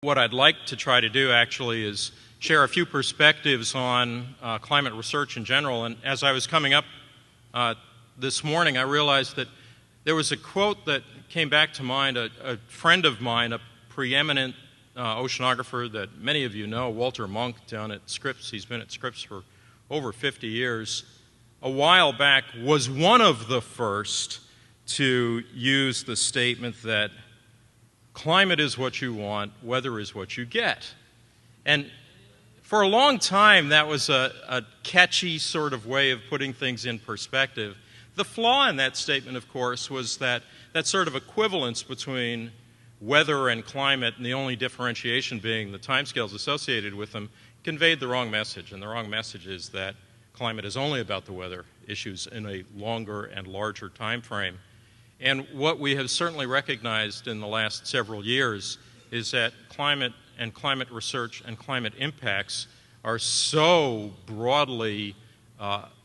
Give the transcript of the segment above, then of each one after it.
what I'd like to try to do actually is share a few perspectives on climate research in general. And as I was coming up this morning, I realized that there was a quote that came back to mind. A friend of mine, a preeminent oceanographer that many of you know, Walter Monk, down at Scripps. He's been at Scripps for over 50 years. A while back was one of the first to use the statement that climate is what you want, weather is what you get. And for a long time, that was a catchy sort of way of putting things in perspective. The flaw in that statement, of course, was that sort of equivalence between weather and climate, and the only differentiation being the timescales associated with them, conveyed the wrong message. And the wrong message is that climate is only about the weather issues in a longer and larger time frame. And what we have certainly recognized in the last several years is that climate and climate research and climate impacts are so broadly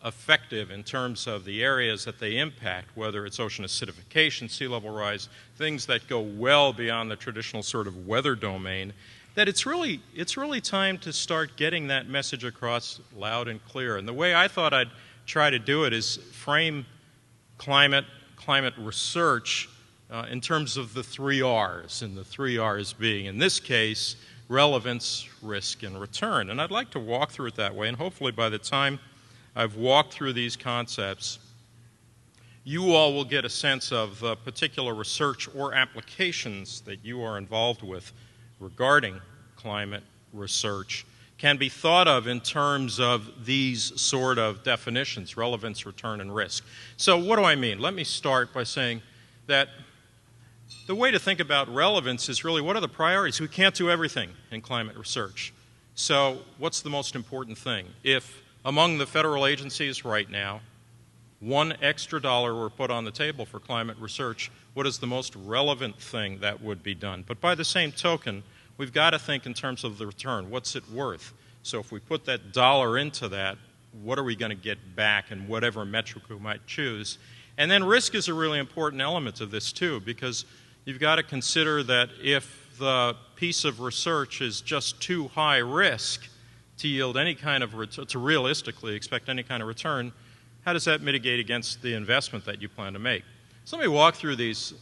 effective in terms of the areas that they impact, whether it's ocean acidification, sea level rise, things that go well beyond the traditional sort of weather domain, that it's really time to start getting that message across loud and clear. And the way I thought I'd try to do it is frame climate research in terms of the 3 R's, and the 3 R's being, in this case, relevance, risk, and return. And I'd like to walk through it that way, and hopefully by the time I've walked through these concepts, you all will get a sense of the particular research or applications that you are involved with regarding climate research can be thought of in terms of these sort of definitions: relevance, return, and risk. So what do I mean? Let me start by saying that the way to think about relevance is really, what are the priorities? We can't do everything in climate research. So what's the most important thing? If among the federal agencies right now, $1 extra were put on the table for climate research, what is the most relevant thing that would be done? But by the same token, we've got to think in terms of the return. What's it worth? So if we put that dollar into that, what are we going to get back in whatever metric we might choose? And then risk is a really important element of this too, because you've got to consider that if the piece of research is just too high risk to yield any kind of to realistically expect any kind of return, how does that mitigate against the investment that you plan to make? So let me walk through these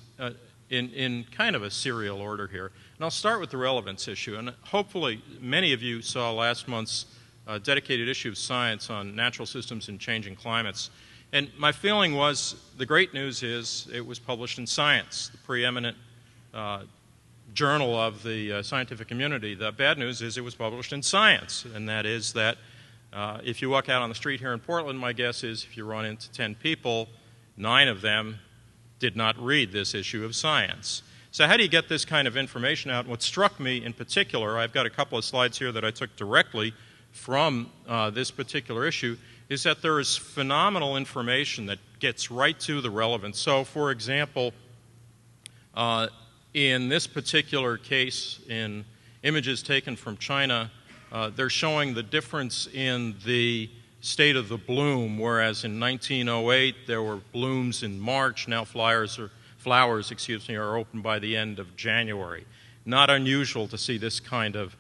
in kind of a serial order here. And I'll start with the relevance issue. And hopefully many of you saw last month's dedicated issue of Science on natural systems and changing climates. And my feeling was, the great news is it was published in Science, the preeminent journal of the scientific community. The bad news is it was published in Science, and that is that if you walk out on the street here in Portland, my guess is if you run into 10 people, 9 of them did not read this issue of Science. So how do you get this kind of information out? What struck me in particular, I've got a couple of slides here that I took directly from this particular issue, is that there is phenomenal information that gets right to the relevance. So, for example, in this particular case, in images taken from China, they're showing the difference in the state of the bloom, whereas in 1908 there were blooms in March. Now flowers are open by the end of January. Not unusual to see this kind of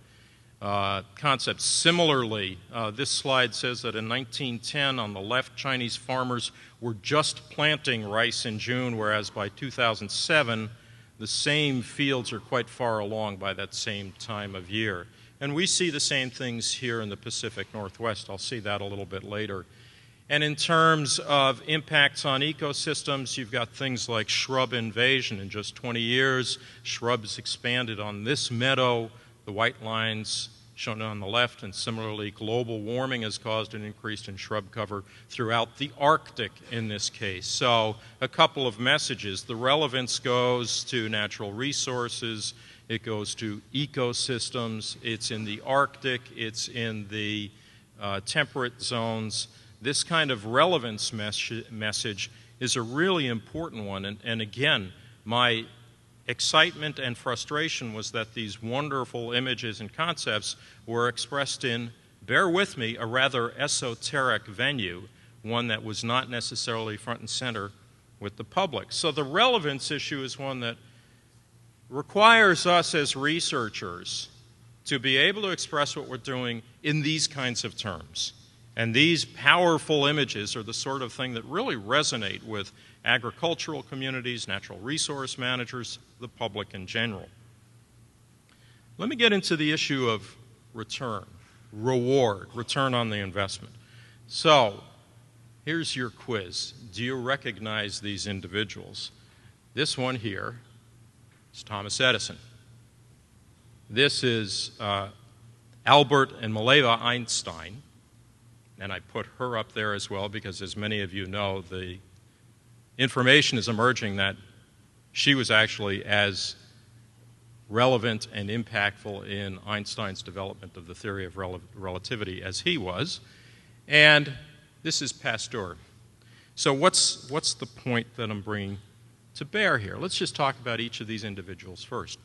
concept. Similarly, this slide says that in 1910, on the left, Chinese farmers were just planting rice in June, whereas by 2007, the same fields are quite far along by that same time of year. And we see the same things here in the Pacific Northwest. I'll see that a little bit later. And in terms of impacts on ecosystems, you've got things like shrub invasion. In just 20 years, shrubs expanded on this meadow, the white lines shown on the left, and similarly, global warming has caused an increase in shrub cover throughout the Arctic in this case. So a couple of messages. The relevance goes to natural resources, it goes to ecosystems, it's in the Arctic, it's in the temperate zones. This kind of relevance message is a really important one. And again, my excitement and frustration was that these wonderful images and concepts were expressed in, bear with me, a rather esoteric venue, one that was not necessarily front and center with the public. So the relevance issue is one that requires us as researchers to be able to express what we're doing in these kinds of terms. And these powerful images are the sort of thing that really resonate with agricultural communities, natural resource managers, the public in general. Let me get into the issue of return, reward, return on the investment. So, here's your quiz. Do you recognize these individuals? This one here is Thomas Edison. This is Albert and Mileva Einstein, and I put her up there as well because, as many of you know, the information is emerging that she was actually as relevant and impactful in Einstein's development of the theory of relativity as he was. And this is Pasteur. So what's the point that I'm bringing to bear here? Let's just talk about each of these individuals first.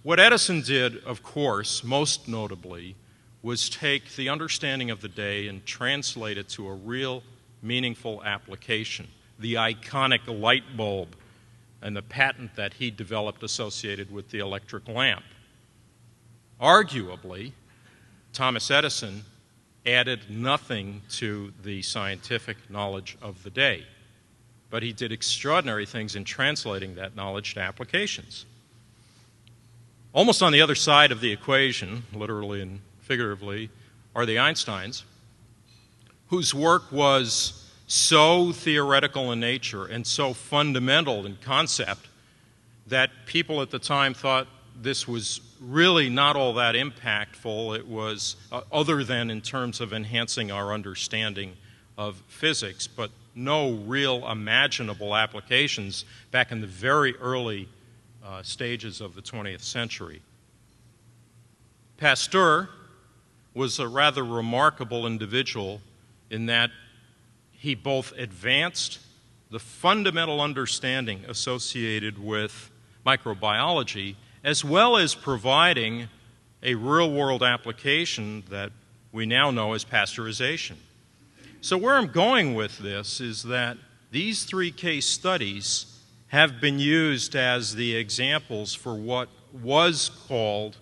What Edison did, of course, most notably, was take the understanding of the day and translate it to a real, meaningful application. The iconic light bulb and the patent that he developed associated with the electric lamp. Arguably, Thomas Edison added nothing to the scientific knowledge of the day, but he did extraordinary things in translating that knowledge to applications. Almost on the other side of the equation, literally and figuratively, are the Einsteins, whose work was so theoretical in nature and so fundamental in concept that people at the time thought this was really not all that impactful. It was other than in terms of enhancing our understanding of physics, but no real imaginable applications back in the very early stages of the 20th century. Pasteur was a rather remarkable individual in that he both advanced the fundamental understanding associated with microbiology as well as providing a real-world application that we now know as pasteurization. So where I'm going with this is that these three case studies have been used as the examples for what was called,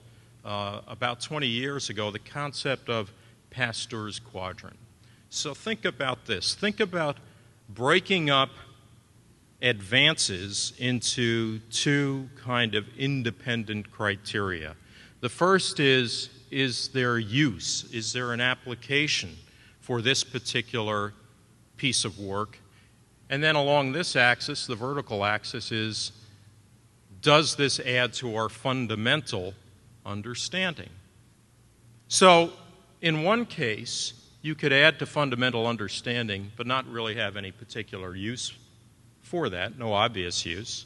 about 20 years ago, the concept of Pasteur's quadrant. So think about this. Think about breaking up advances into two kind of independent criteria. The first is there use? Is there an application for this particular piece of work? And then along this axis, the vertical axis, is does this add to our fundamental understanding? So in one case, you could add to fundamental understanding but not really have any particular use for that, no obvious use.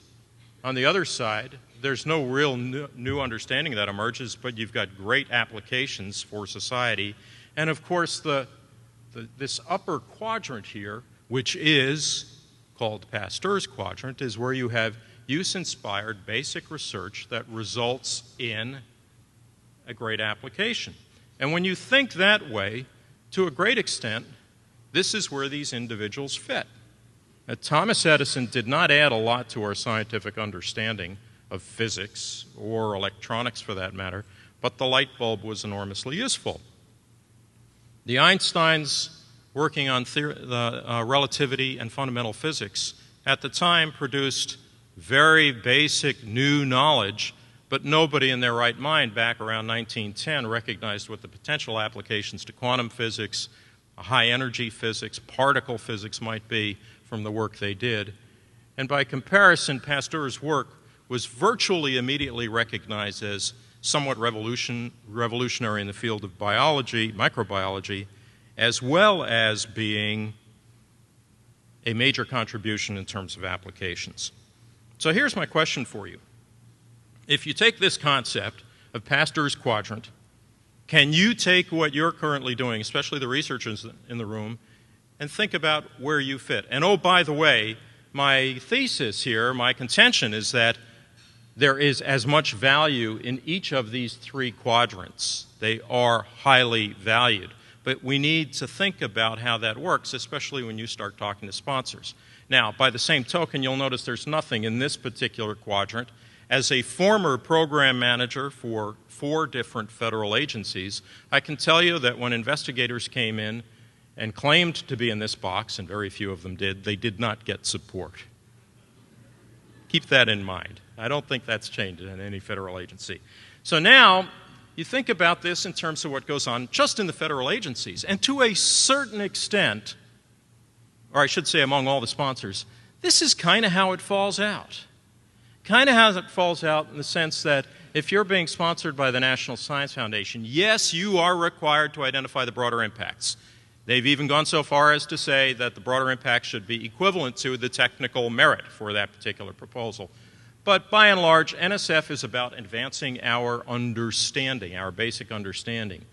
On the other side, there's no real new understanding that emerges, but you've got great applications for society. And of course, this upper quadrant here, which is called Pasteur's quadrant, is where you have use-inspired basic research that results in a great application. And when you think that way, to a great extent, this is where these individuals fit. Now, Thomas Edison did not add a lot to our scientific understanding of physics or electronics for that matter, but the light bulb was enormously useful. The Einsteins working on relativity and fundamental physics at the time produced very basic new knowledge, but nobody in their right mind back around 1910 recognized what the potential applications to quantum physics, high energy physics, particle physics might be from the work they did. And by comparison, Pasteur's work was virtually immediately recognized as somewhat revolutionary in the field of biology, microbiology, as well as being a major contribution in terms of applications. So here's my question for you. If you take this concept of Pasteur's quadrant, can you take what you're currently doing, especially the researchers in the room, and think about where you fit? And oh, by the way, my thesis here, my contention is that there is as much value in each of these three quadrants. They are highly valued. But we need to think about how that works, especially when you start talking to sponsors. Now, by the same token, you'll notice there's nothing in this particular quadrant, As a former program manager for 4 different federal agencies, I can tell you that when investigators came in and claimed to be in this box, and very few of them did, they did not get support. Keep that in mind. I don't think that's changed in any federal agency. So now, you think about this in terms of what goes on just in the federal agencies, and to a certain extent, or I should say among all the sponsors, this is kind of how it falls out. Kind of how it falls out in the sense that if you're being sponsored by the National Science Foundation, yes, you are required to identify the broader impacts. They've even gone so far as to say that the broader impacts should be equivalent to the technical merit for that particular proposal. But by and large, NSF is about advancing our understanding, our basic understanding.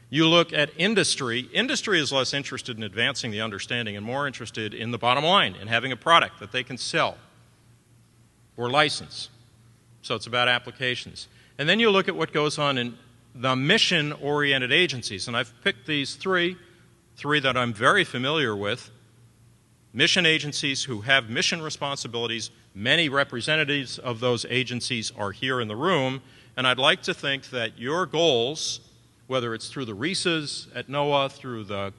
You look at industry. Industry is less interested in advancing the understanding and more interested in the bottom line, in having a product that they can sell or license. So it's about applications. And then you look at what goes on in the mission-oriented agencies. And I've picked these three that I'm very familiar with. Mission agencies who have mission responsibilities. Many representatives of those agencies are here in the room. And I'd like to think that your goals, whether it's through the RESAs at NOAA, through the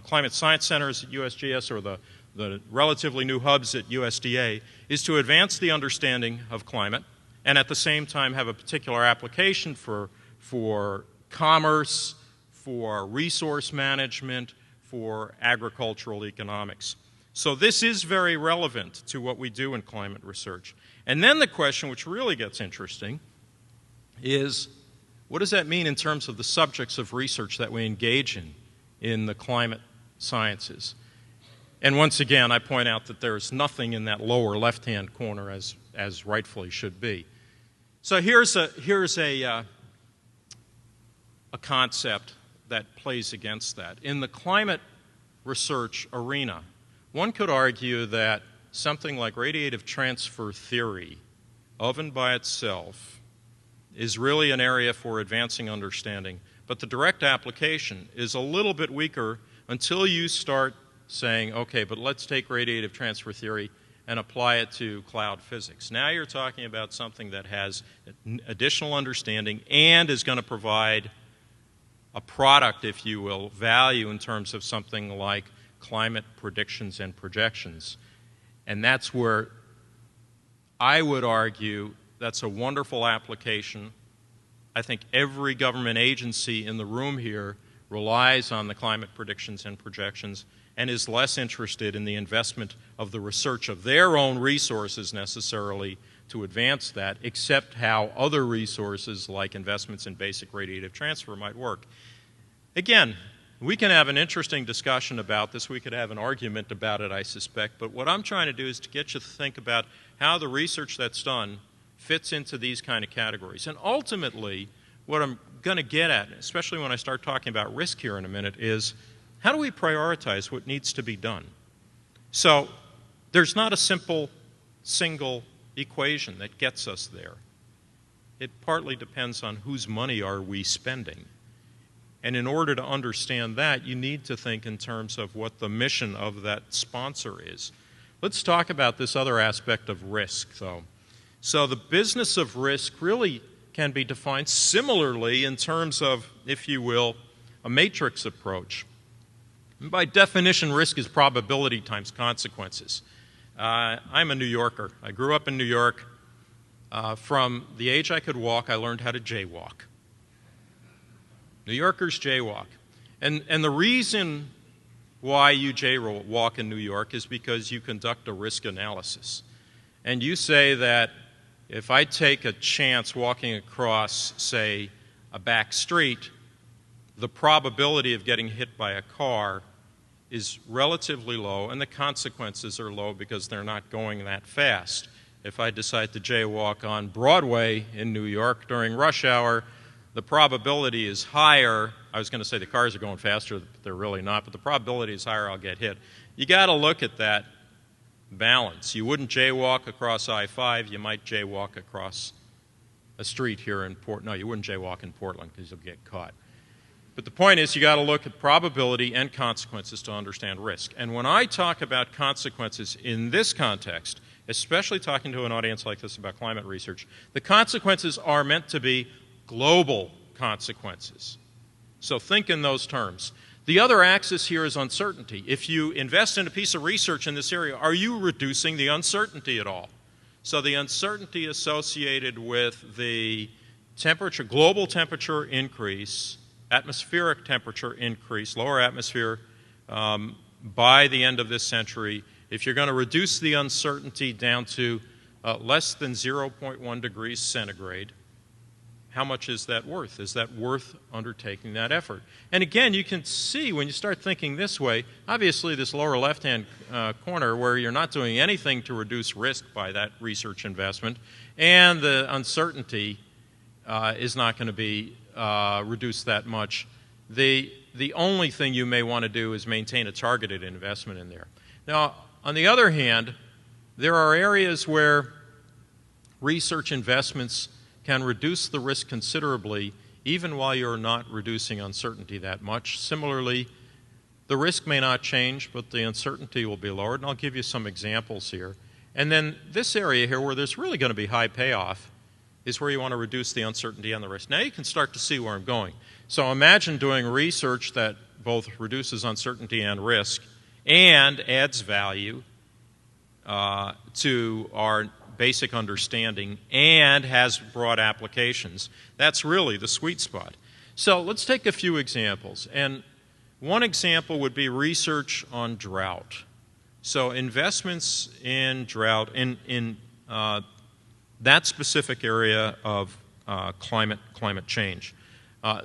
climate science centers at USGS, or the relatively new hubs at USDA, is to advance the understanding of climate and at the same time have a particular application for commerce, for resource management, for agricultural economics. So this is very relevant to what we do in climate research. And then the question, which really gets interesting, is what does that mean in terms of the subjects of research that we engage in the climate sciences? And once again, I point out that there's nothing in that lower left-hand corner as rightfully should be. So here's a concept that plays against that. In the climate research arena, one could argue that something like radiative transfer theory, of and by itself, is really an area for advancing understanding. But the direct application is a little bit weaker until you start saying, okay, but let's take radiative transfer theory and apply it to cloud physics. Now you're talking about something that has additional understanding and is going to provide a product, if you will, value in terms of something like climate predictions and projections. And that's where I would argue that's a wonderful application. I think every government agency in the room here relies on the climate predictions and projections and is less interested in the investment of the research of their own resources necessarily to advance that, except how other resources like investments in basic radiative transfer might work. Again, we can have an interesting discussion about this. We could have an argument about it, I suspect. But what I'm trying to do is to get you to think about how the research that's done fits into these kind of categories. And ultimately, what I'm going to get at, especially when I start talking about risk here in a minute, is how do we prioritize what needs to be done? So there's not a simple, single equation that gets us there. It partly depends on whose money are we spending. And in order to understand that, you need to think in terms of what the mission of that sponsor is. Let's talk about this other aspect of risk, though. So the business of risk really can be defined similarly in terms of, if you will, a matrix approach. And by definition, risk is probability times consequences. I'm a New Yorker. I grew up in New York. From the age I could walk, I learned how to jaywalk. New Yorkers jaywalk. And the reason why you jaywalk in New York is because you conduct a risk analysis. And you say that if I take a chance walking across, say, a back street, the probability of getting hit by a car is relatively low, and the consequences are low because they're not going that fast. If I decide to jaywalk on Broadway in New York during rush hour, the probability is higher. I was going to say the cars are going faster, but they're really not, but the probability is higher I'll get hit. You got to look at that balance. You wouldn't jaywalk across I-5, you might jaywalk across a street here in Portland. No, you wouldn't jaywalk in Portland because you'll get caught. But the point is you got to look at probability and consequences to understand risk. And when I talk about consequences in this context, especially talking to an audience like this about climate research, the consequences are meant to be global consequences. So think in those terms. The other axis here is uncertainty. If you invest in a piece of research in this area, are you reducing the uncertainty at all? So the uncertainty associated with the temperature, global temperature increase, atmospheric temperature increase, lower atmosphere by the end of this century, if you're going to reduce the uncertainty down to less than 0.1 degrees centigrade, how much is that worth? Is that worth undertaking that effort? And again, you can see when you start thinking this way, obviously this lower left-hand corner where you're not doing anything to reduce risk by that research investment, and the uncertainty is not going to be reduced that much. The only thing you may want to do is maintain a targeted investment in there. Now, on the other hand, there are areas where research investments can reduce the risk considerably even while you're not reducing uncertainty that much. Similarly, the risk may not change, but the uncertainty will be lowered, and I'll give you some examples here. And then this area here where there's really going to be high payoff is where you want to reduce the uncertainty and the risk. Now you can start to see where I'm going. So imagine doing research that both reduces uncertainty and risk and adds value to our basic understanding and has broad applications. That's really the sweet spot. So let's take a few examples. And one example would be research on drought. So investments in drought, in that specific area of climate change.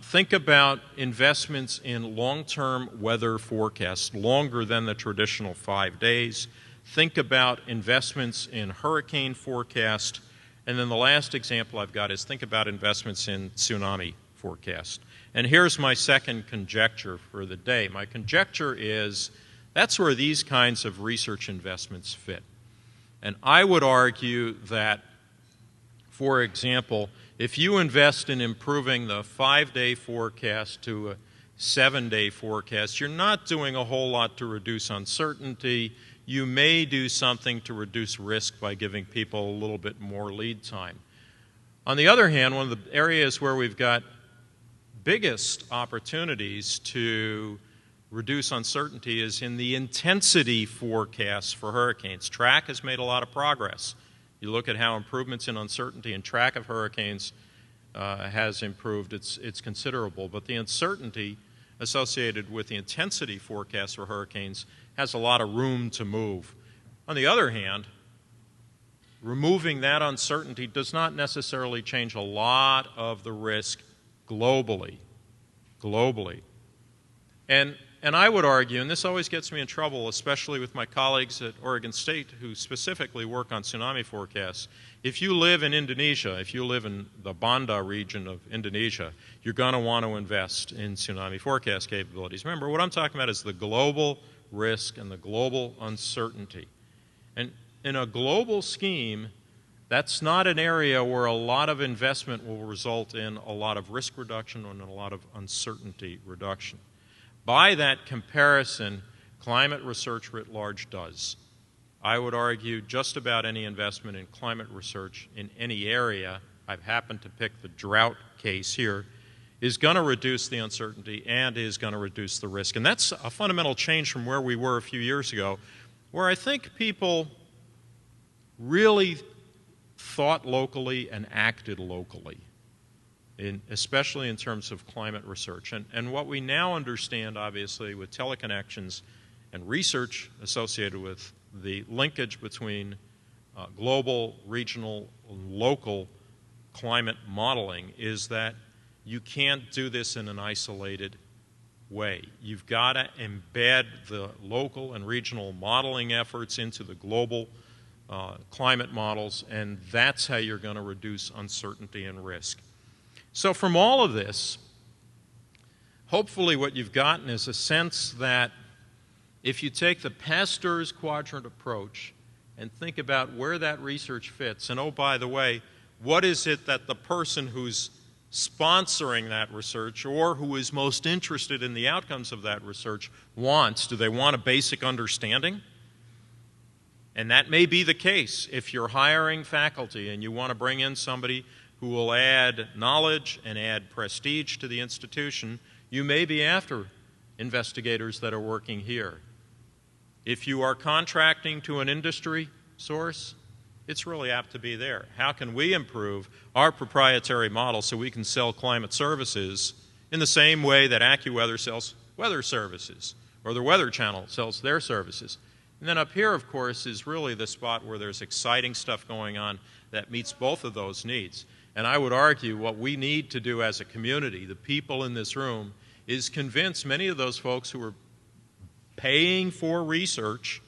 Think about investments in long-term weather forecasts, longer than the traditional 5 days. Think about investments in hurricane forecast. And then the last example I've got is think about investments in tsunami forecast. And here's my second conjecture for the day. My conjecture is that's where these kinds of research investments fit. And I would argue that, for example, if you invest in improving the 5-day forecast to a 7-day forecast, you're not doing a whole lot to reduce uncertainty. You may do something to reduce risk by giving people a little bit more lead time. On the other hand, one of the areas where we've got biggest opportunities to reduce uncertainty is in the intensity forecasts for hurricanes. Track has made a lot of progress. You look at how improvements in uncertainty and track of hurricanes has improved. It's considerable, but the uncertainty associated with the intensity forecast for hurricanes has a lot of room to move. On the other hand, removing that uncertainty does not necessarily change a lot of the risk globally. And I would argue, and this always gets me in trouble, especially with my colleagues at Oregon State who specifically work on tsunami forecasts, if you live in Indonesia, if you live in the Banda region of Indonesia, you're going to want to invest in tsunami forecast capabilities. Remember, what I'm talking about is the global risk and the global uncertainty. And in a global scheme, that's not an area where a lot of investment will result in a lot of risk reduction and a lot of uncertainty reduction. By that comparison, climate research writ large does. I would argue just about any investment in climate research in any area, I've happened to pick the drought case here, is going to reduce the uncertainty and is going to reduce the risk. And that's a fundamental change from where we were a few years ago, where I think people really thought locally and acted locally, especially in terms of climate research. And what we now understand, obviously, with teleconnections and research associated with the linkage between global, regional, and local climate modeling is that you can't do this in an isolated way. You've got to embed the local and regional modeling efforts into the global climate models, and that's how you're going to reduce uncertainty and risk. So from all of this, hopefully what you've gotten is a sense that if you take the Pasteur's quadrant approach and think about where that research fits, and oh, by the way, what is it that the person who's sponsoring that research or who is most interested in the outcomes of that research wants? Do they want a basic understanding? And that may be the case if you're hiring faculty and you want to bring in somebody who will add knowledge and add prestige to the institution. You may be after investigators that are working here. If you are contracting to an industry source, it's really apt to be there. How can we improve our proprietary model so we can sell climate services in the same way that AccuWeather sells weather services or the Weather Channel sells their services? And then up here, of course, is really the spot where there's exciting stuff going on that meets both of those needs. And I would argue what we need to do as a community, the people in this room, is convince many of those folks who are paying for research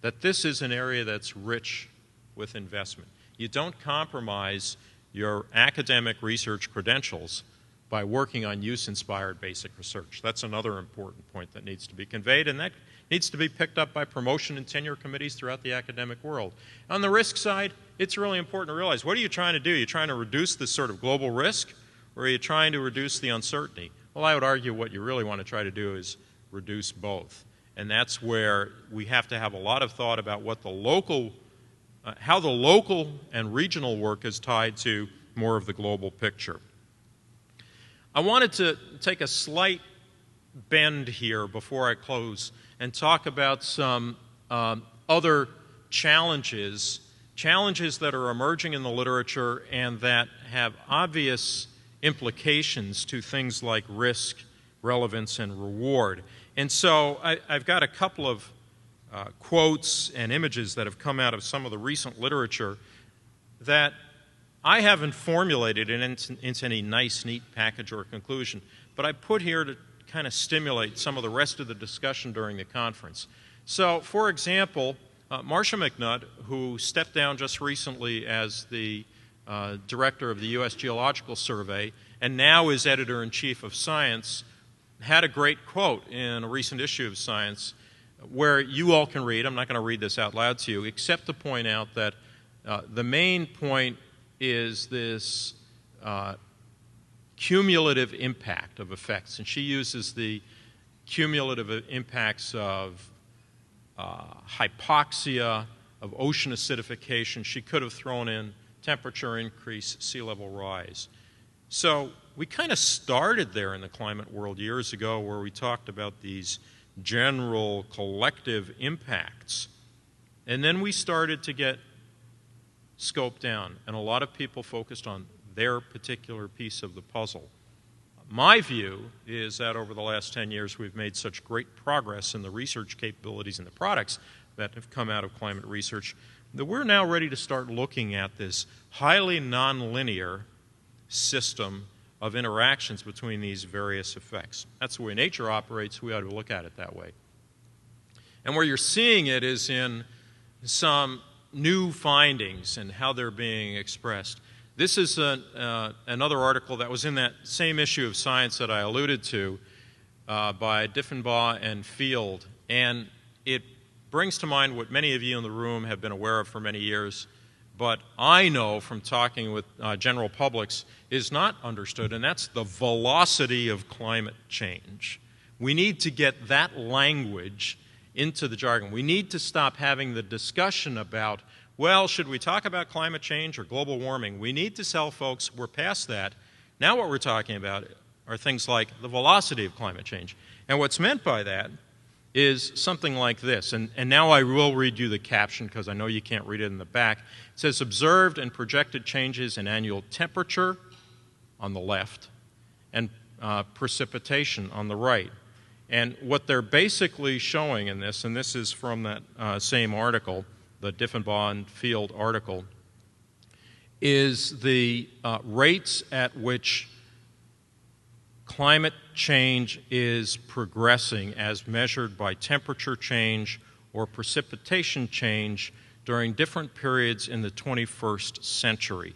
that this is an area that's rich with investment. You don't compromise your academic research credentials by working on use-inspired basic research. That's another important point that needs to be conveyed, and that needs to be picked up by promotion and tenure committees throughout the academic world. On the risk side, it's really important to realize, what are you trying to do? Are you trying to reduce this sort of global risk, or are you trying to reduce the uncertainty? Well, I would argue what you really want to try to do is reduce both. And that's where we have to have a lot of thought about what the local, how the local and regional work is tied to more of the global picture. I wanted to take a slight bend here before I close and talk about some other challenges that are emerging in the literature and that have obvious implications to things like risk, relevance, and reward. And so I've got a couple of quotes and images that have come out of some of the recent literature that I haven't formulated into any nice, neat package or conclusion, but I put here to kind of stimulate some of the rest of the discussion during the conference. So, for example, Marcia McNutt, who stepped down just recently as the director of the U.S. Geological Survey and now is editor-in-chief of Science, had a great quote in a recent issue of Science where you all can read. I'm not going to read this out loud to you, except to point out that the main point is this cumulative impact of effects. And she uses the cumulative impacts of hypoxia, of ocean acidification. She could have thrown in temperature increase, sea level rise. So we kind of started there in the climate world years ago where we talked about these general collective impacts. And then we started to get scoped down, and a lot of people focused on their particular piece of the puzzle. My view is that over the last 10 years we've made such great progress in the research capabilities and the products that have come out of climate research that we're now ready to start looking at this highly nonlinear system of interactions between these various effects. That's the way nature operates. We ought to look at it that way. And where you're seeing it is in some new findings and how they're being expressed. This is another article that was in that same issue of Science that I alluded to by Diffenbaugh and Field, and it brings to mind what many of you in the room have been aware of for many years, but I know from talking with general publics is not understood, and that's the velocity of climate change. We need to get that language into the jargon. We need to stop having the discussion about, well, should we talk about climate change or global warming? We need to tell folks we're past that. Now what we're talking about are things like the velocity of climate change. And what's meant by that is something like this. And now I will read you the caption because I know you can't read it in the back. It says, observed and projected changes in annual temperature on the left and precipitation on the right. And what they're basically showing in this, and this is from that same article, the Diffenbaugh and Field article, is the rates at which climate change is progressing as measured by temperature change or precipitation change during different periods in the 21st century.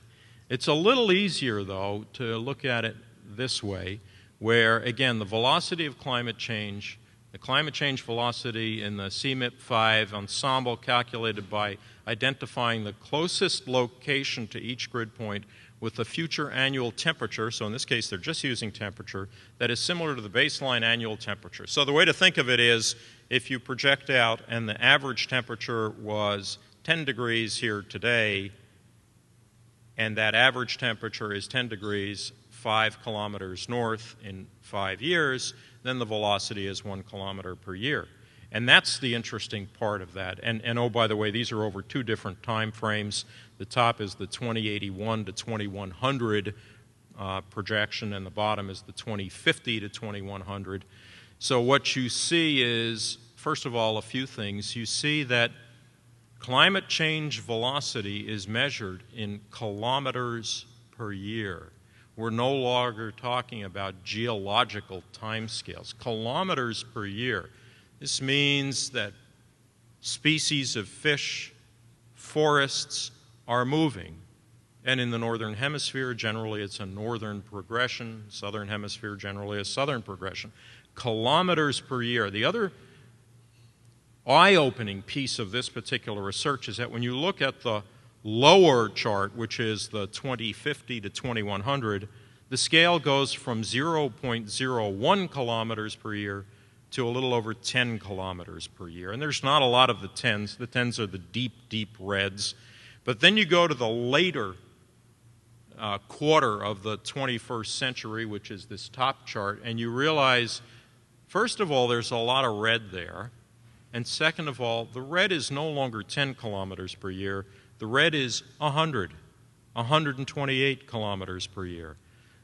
It's a little easier, though, to look at it this way, where, again, the velocity of climate change, the climate change velocity in the CMIP-5 ensemble calculated by identifying the closest location to each grid point with a future annual temperature, so in this case they're just using temperature, that is similar to the baseline annual temperature. So the way to think of it is, if you project out and the average temperature was 10 degrees here today, and that average temperature is 10 degrees 5 kilometers north in 5 years, then the velocity is 1 kilometer per year. And that's the interesting part of that. And oh, by the way, these are over 2 different time frames. The top is the 2081 to 2100 projection, and the bottom is the 2050 to 2100. So what you see is, first of all, a few things. You see that climate change velocity is measured in kilometers per year. We're no longer talking about geological timescales. Kilometers per year. This means that species of fish, forests are moving. And in the northern hemisphere, generally it's a northern progression. Southern hemisphere, generally a southern progression. Kilometers per year. The other eye-opening piece of this particular research is that when you look at the lower chart, which is the 2050 to 2100, the scale goes from 0.01 kilometers per year to a little over 10 kilometers per year. And there's not a lot of the 10s. The 10s are the deep, deep reds. But then you go to the later quarter of the 21st century, which is this top chart, and you realize, first of all, there's a lot of red there. And second of all, the red is no longer 10 kilometers per year. The red is 128 kilometers per year.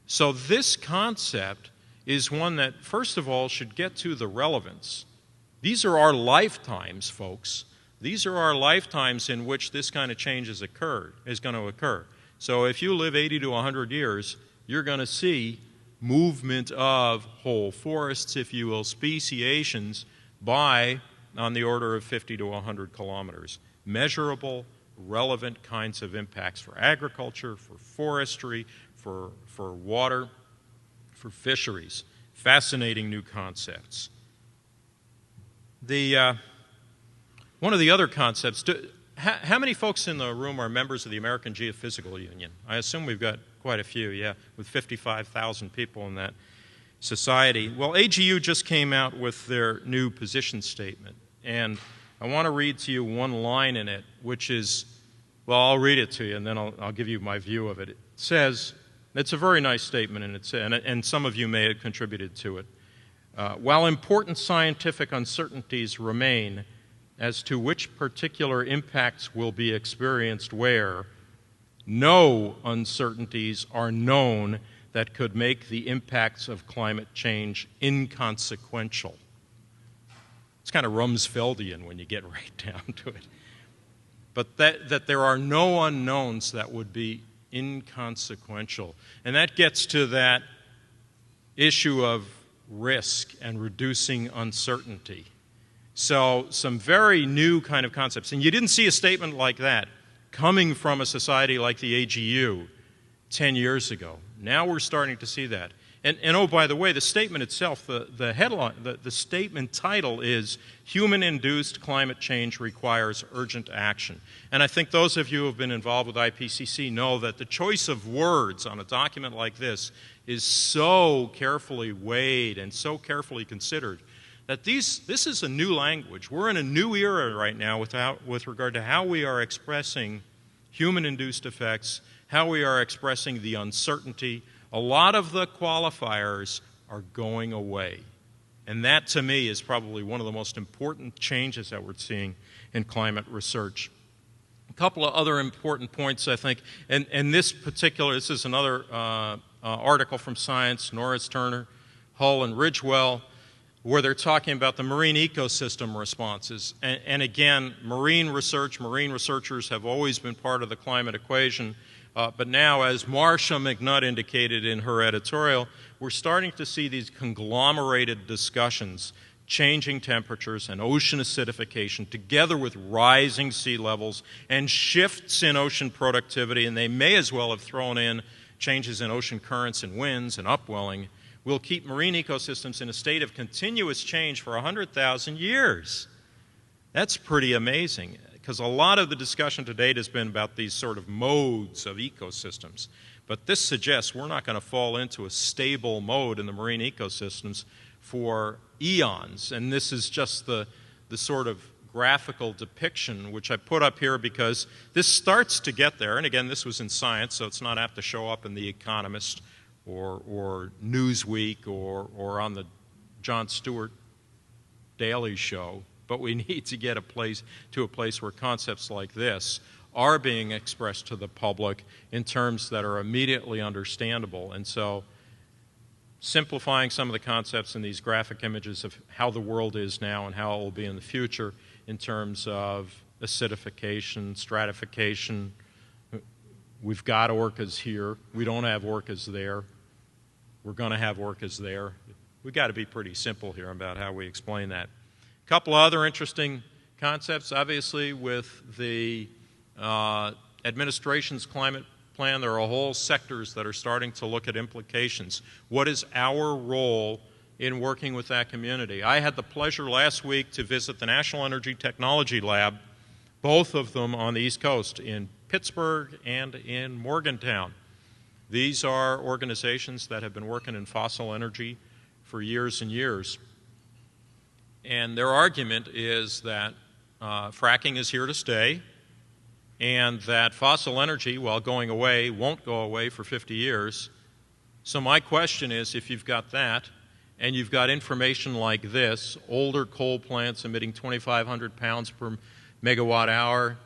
So this concept is one that, first of all, should get to the relevance. These are our lifetimes, folks. These are our lifetimes in which this kind of change is going to occur. So if you live 80 to 100 years, you're going to see movement of whole forests, if you will, speciations, by on the order of 50 to 100 kilometers. Measurable, relevant kinds of impacts for agriculture, for forestry, for water, for fisheries. Fascinating new concepts. One of the other concepts, how many folks in the room are members of the American Geophysical Union? I assume we've got quite a few, yeah, with 55,000 people in that society. Well, AGU just came out with their new position statement, and I want to read to you one line in it, which is, well, I'll read it to you, and then I'll give you my view of it. It says, it's a very nice statement, and some of you may have contributed to it. While important scientific uncertainties remain as to which particular impacts will be experienced where, no uncertainties are known that could make the impacts of climate change inconsequential. It's kind of Rumsfeldian when you get right down to it. But that there are no unknowns that would be inconsequential. And that gets to that issue of risk and reducing uncertainty. So some very new kind of concepts. And you didn't see a statement like that coming from a society like the AGU 10 years ago. Now we're starting to see that. And oh, by the way, the statement itself, the headline, the statement title is Human-Induced Climate Change Requires Urgent Action. And I think those of you who have been involved with IPCC know that the choice of words on a document like this is so carefully weighed and so carefully considered that this is a new language. We're in a new era right now with regard to how we are expressing human-induced effects, how we are expressing the uncertainty. A lot of the qualifiers are going away. And that, to me, is probably one of the most important changes that we're seeing in climate research. A couple of other important points, I think, and this is another article from Science, Norris Turner, Hull, and Ridgewell, where they're talking about the marine ecosystem responses. And again, marine researchers have always been part of the climate equation. But now, as Marcia McNutt indicated in her editorial, we're starting to see these conglomerated discussions, changing temperatures and ocean acidification, together with rising sea levels and shifts in ocean productivity, and they may as well have thrown in changes in ocean currents and winds and upwelling, will keep marine ecosystems in a state of continuous change for 100,000 years. That's pretty amazing, because a lot of the discussion to date has been about these sort of modes of ecosystems. But this suggests we're not going to fall into a stable mode in the marine ecosystems for eons. And this is just the sort of graphical depiction which I put up here because this starts to get there. And again, this was in Science, so it's not apt to show up in The Economist or Newsweek or on the Jon Stewart Daily Show. But we need to get to a place where concepts like this are being expressed to the public in terms that are immediately understandable. And so simplifying some of the concepts in these graphic images of how the world is now and how it will be in the future in terms of acidification, stratification. We've got orcas here. We don't have orcas there. We're going to have orcas there. We've got to be pretty simple here about how we explain that. A couple other interesting concepts, obviously, with the administration's climate plan, there are whole sectors that are starting to look at implications. What is our role in working with that community? I had the pleasure last week to visit the National Energy Technology Lab, both of them on the East Coast, in Pittsburgh and in Morgantown. These are organizations that have been working in fossil energy for years and years. And their argument is that fracking is here to stay, and that fossil energy, while going away, won't go away for 50 years. So my question is, if you've got that, and you've got information like this, older coal plants emitting 2,500 pounds per megawatt hour,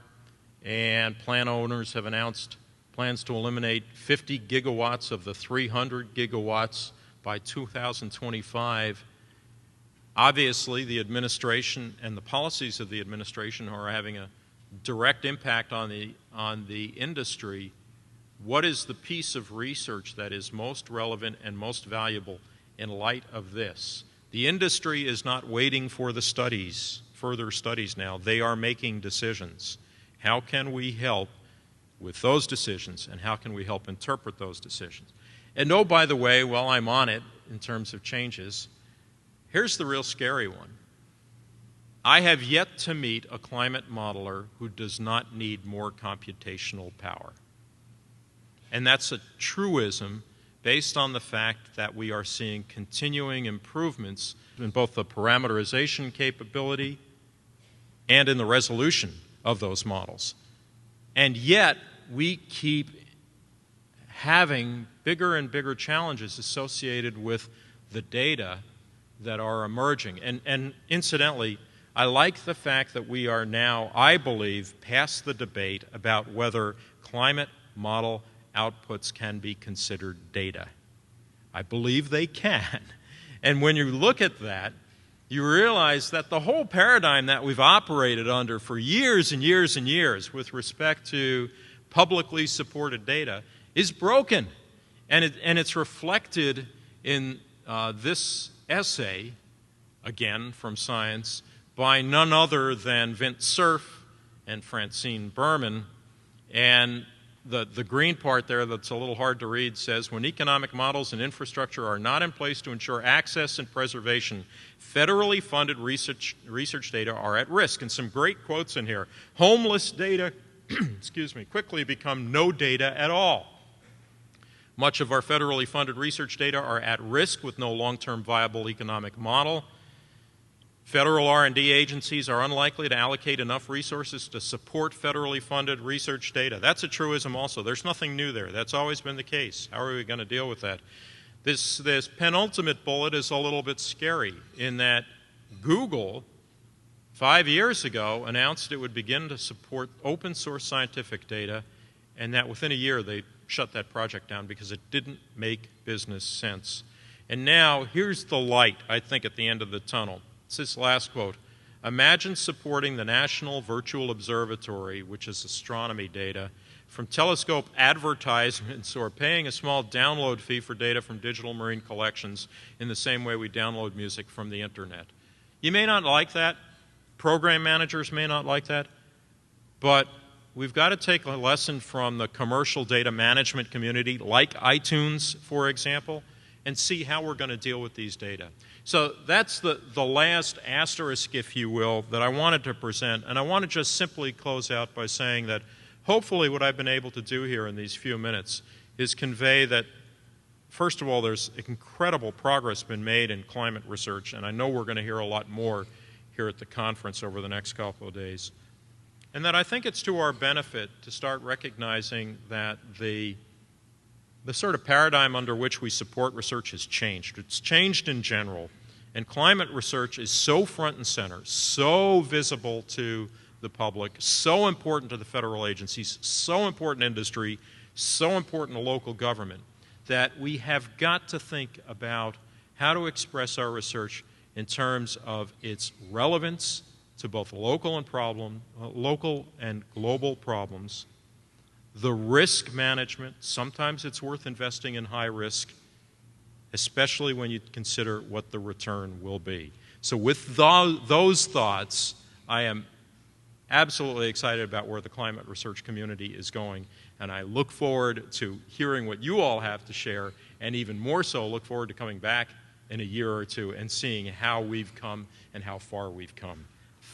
and plant owners have announced plans to eliminate 50 gigawatts of the 300 gigawatts by 2025, obviously the administration and the policies of the administration are having a direct impact on the industry. What is the piece of research that is most relevant and most valuable in light of this? The industry is not waiting for the studies, further studies now. They are making decisions. How can we help with those decisions, and how can we help interpret those decisions? And oh, by the way, while I'm on it in terms of changes, here's the real scary one. I have yet to meet a climate modeler who does not need more computational power. And that's a truism based on the fact that we are seeing continuing improvements in both the parameterization capability and in the resolution of those models. And yet, we keep having bigger and bigger challenges associated with the data that are emerging. And incidentally, I like the fact that we are now, I believe, past the debate about whether climate model outputs can be considered data. I believe they can. And when you look at that, you realize that the whole paradigm that we've operated under for years and years and years with respect to publicly supported data is broken. And it's reflected in this essay, again from Science, by none other than Vint Cerf and Francine Berman. And the green part there that's a little hard to read says, when economic models and infrastructure are not in place to ensure access and preservation, federally funded research data are at risk. And some great quotes in here. Homeless data, quickly become no data at all. Much of our federally funded research data are at risk with no long-term viable economic model. Federal R&D agencies are unlikely to allocate enough resources to support federally funded research data. That's a truism also. There's nothing new there. That's always been the case. How are we going to deal with that? This penultimate bullet is a little bit scary in that Google, 5 years ago, announced it would begin to support open source scientific data, and that within a year they shut that project down because it didn't make business sense. And now, here's the light, I think, at the end of the tunnel. It's this last quote. Imagine supporting the National Virtual Observatory, which is astronomy data, from telescope advertisements or paying a small download fee for data from digital marine collections in the same way we download music from the internet. You may not like that. Program managers may not like that. But we've got to take a lesson from the commercial data management community, like iTunes, for example, and see how we're going to deal with these data. So that's the last asterisk, if you will, that I wanted to present. And I want to just simply close out by saying that hopefully what I've been able to do here in these few minutes is convey that, first of all, there's incredible progress been made in climate research, and I know we're going to hear a lot more here at the conference over the next couple of days. And that I think it's to our benefit to start recognizing that the sort of paradigm under which we support research has changed. It's changed in general. And climate research is so front and center, so visible to the public, so important to the federal agencies, so important to industry, so important to local government, that we have got to think about how to express our research in terms of its relevance to both local and global problems, the risk management. Sometimes it's worth investing in high risk, especially when you consider what the return will be. So with those thoughts, I am absolutely excited about where the climate research community is going, and I look forward to hearing what you all have to share, and even more so look forward to coming back in a year or two and seeing how we've come and how far we've come.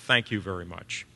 Thank you very much.